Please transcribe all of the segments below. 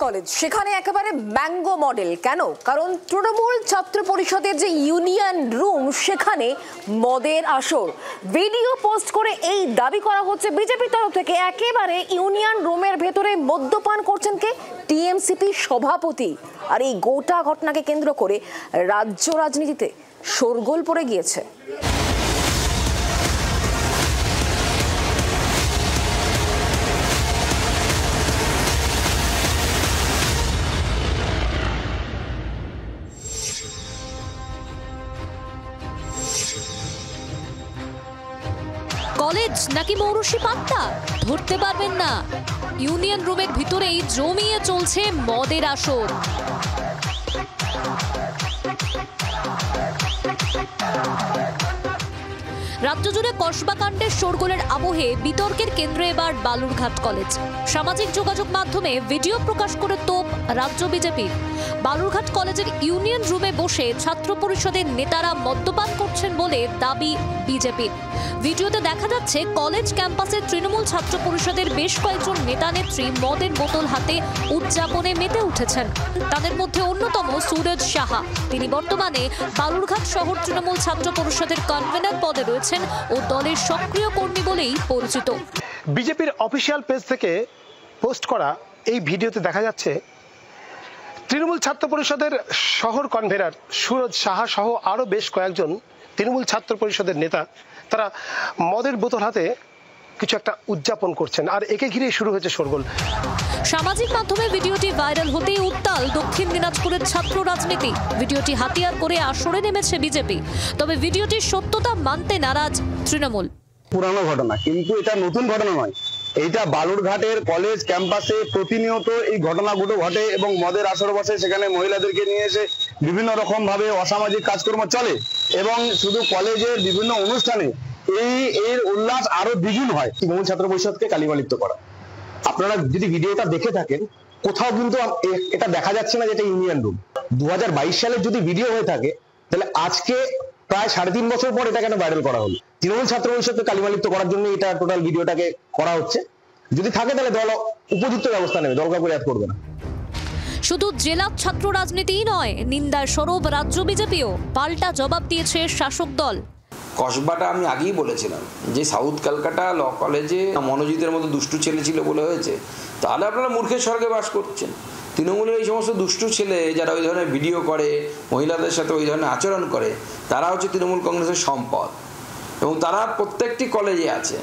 College, সেখানে একেবারে mango model. কেন? কারণ তৃণমূল ছাত্র পরিষদের যে ইউনিয়ন রুম, সেখানে মদের আসর। ভিডিও পোস্ট করে এই দাবি করা হচ্ছে বিজেপির তরফ থেকে, একেবারে ইউনিয়ন রুমের ভেতরে মদ্যপান করছেন কে? টিএমসিপি সভাপতি। আর এই গোটা ঘটনাকে কেন্দ্র করে রাজ্য রাজনীতিতে শোরগোল পড়ে গিয়েছে। কলেজ নাকি মৌরসি পাত্তা ধরতে পারবেন না। ইউনিয়ন রুমের ভিতরেই জমিয়ে চলছে মদের আসর। রাজ্য জুড়ে কসবা কাণ্ডের শোরগোলের আবহে বিতর্কের কেন্দ্রে এবার বালুরঘাট কলেজ। সামাজিক যোগাযোগ মাধ্যমে ভিডিও প্রকাশ করে তোপ রাজ্য বিজেপির। বালুরঘাট কলেজের ইউনিয়ন রুমে বসে ছাত্র পরিষদের নেতারা মদ্যপান করছেন বলে দাবি বিজেপির। ভিডিওতে দেখা যাচ্ছে কলেজ ক্যাম্পাসে তৃণমূল ছাত্র পরিষদের বেশ কয়েকজন নেতা নেত্রী মদের বোতল হাতে উদযাপনে মেতে উঠেছেন। তাদের মধ্যে অন্যতম সুরজ সাহা। তিনি বর্তমানে বালুরঘাট শহর তৃণমূল ছাত্র পরিষদের কনভেনার পদে রয়েছেন ও দলের সক্রিয় কর্মী বলেই পরিচিত। বিজেপির অফিসিয়াল পেজ থেকে পোস্ট করা এই ভিডিওতে দেখা যাচ্ছে তৃণমূল ছাত্র পরিষদের শহর কনভেনার সুরজ সাহা সহ আরো বেশ কয়েকজন তৃণমূল ছাত্র পরিষদের নেতা, তারা মদের বোতল হাতে কিছু একটা উদযাপন করছেন, আর একে ঘিরে শুরু হয়েছে শোরগোল। সামাজিক মাধ্যমে ভিডিওটি ভাইরাল হতেই উত্তাল দক্ষিণ দিনাজপুরের ছাত্র রাজনীতি। ভিডিওটি হাতিয়ার করে আসরে নেমেছে বিজেপি, তবে ভিডিওটির সত্যতা মানতে নারাজ তৃণমূল। পুরানো ঘটনা, কিন্তু এটা নতুন ঘটনা নয়। এইটা বালুরঘাটের কলেজ ক্যাম্পাসে প্রতিনিয়ত এই ঘটনাগুলো ঘটে এবং মদের আসর বসে, সেখানে মহিলাদেরকে নিয়ে এসে বিভিন্ন রকম ভাবে অসামাজিক কাজকর্ম চলে এবং শুধু কলেজের বিভিন্ন অনুষ্ঠানে এর উল্লাস আরো দ্বিগুণ হয়। তৃণমূল ছাত্র পরিষদকে কালিমালিপ্ত করা। আপনারা যদি ভিডিওটা দেখে থাকেন, কোথাও কিন্তু এটা দেখা যাচ্ছে না যে এটা ইউনিয়ন রুম। 2022 সালের যদি ভিডিও হয়ে থাকে, তাহলে আজকে প্রায় 3.5 বছর পর এটা কেন ভাইরাল করা হলো? তৃণমূল ছাত্র পরিষদকে কালিমালিপ্ত করার জন্য এটা টোটাল ভিডিওটাকে করা হচ্ছে। যদি থাকে তাহলে দল উপযুক্ত ব্যবস্থা নেবে, দল কাউকে রেয়াত করবে না। শুধু জেলা ছাত্র রাজনীতিই নয়, নিন্দার সরব রাজ্য বিজেপিও। পাল্টা জবাব দিয়েছে শাসক দল। কসবাটা আমি আগেই বলেছিলাম যে সাউথ ক্যালকাটা ল কলেজে মনোজিতের মতো দুষ্টু ছেলে ছিল বলে হয়েছে, তাহলে আপনারা মূর্খের স্বর্গে বাস করছেন। তৃণমূলের এই সমস্ত দুষ্টু ছেলে যারা ওই ধরনের ভিডিও করে, মহিলাদের সাথে ওই ধরনের আচরণ করে, তারা হচ্ছে তৃণমূল কংগ্রেসের সম্পদ এবং তারা প্রত্যেকটি কলেজে আছে।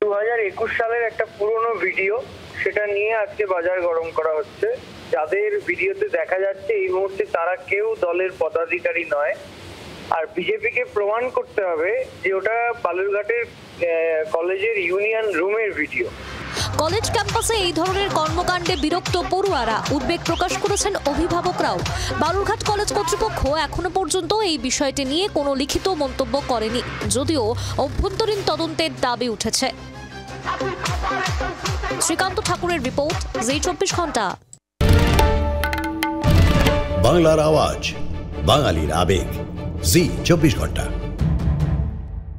2021 সালের একটা পুরনো ভিডিও, সেটা নিয়ে আজকে বাজার গরম করা হচ্ছে। যাদের ভিডিওতে দেখা যাচ্ছে এই মুহূর্তে তারা কেউ দলের পদাধিকারী নয়। আর বিজেপিকে প্রমাণ করতে হবে যে ওটা বালুরঘাটের কলেজের ইউনিয়ন রুমের ভিডিও। কলেজ ক্যাম্পাসে এই ধরনের কর্মকাণ্ডে বিরক্ত পড়ুয়ারা, উদ্বেগ প্রকাশ করেছেন অভিভাবকরাও। বালুরঘাট কলেজ কর্তৃপক্ষ এখনো পর্যন্ত এই বিষয়টি নিয়ে কোনো লিখিত মন্তব্য করেনি, যদিও অভ্যন্তরীণ তদন্তের দাবি উঠেছে। শ্রীকান্ত ঠাকুরের রিপোর্ট, জি 24 ঘন্টা। বাংলার আওয়াজ, বাঙালির আবেগ, জি 24 ঘন্টা।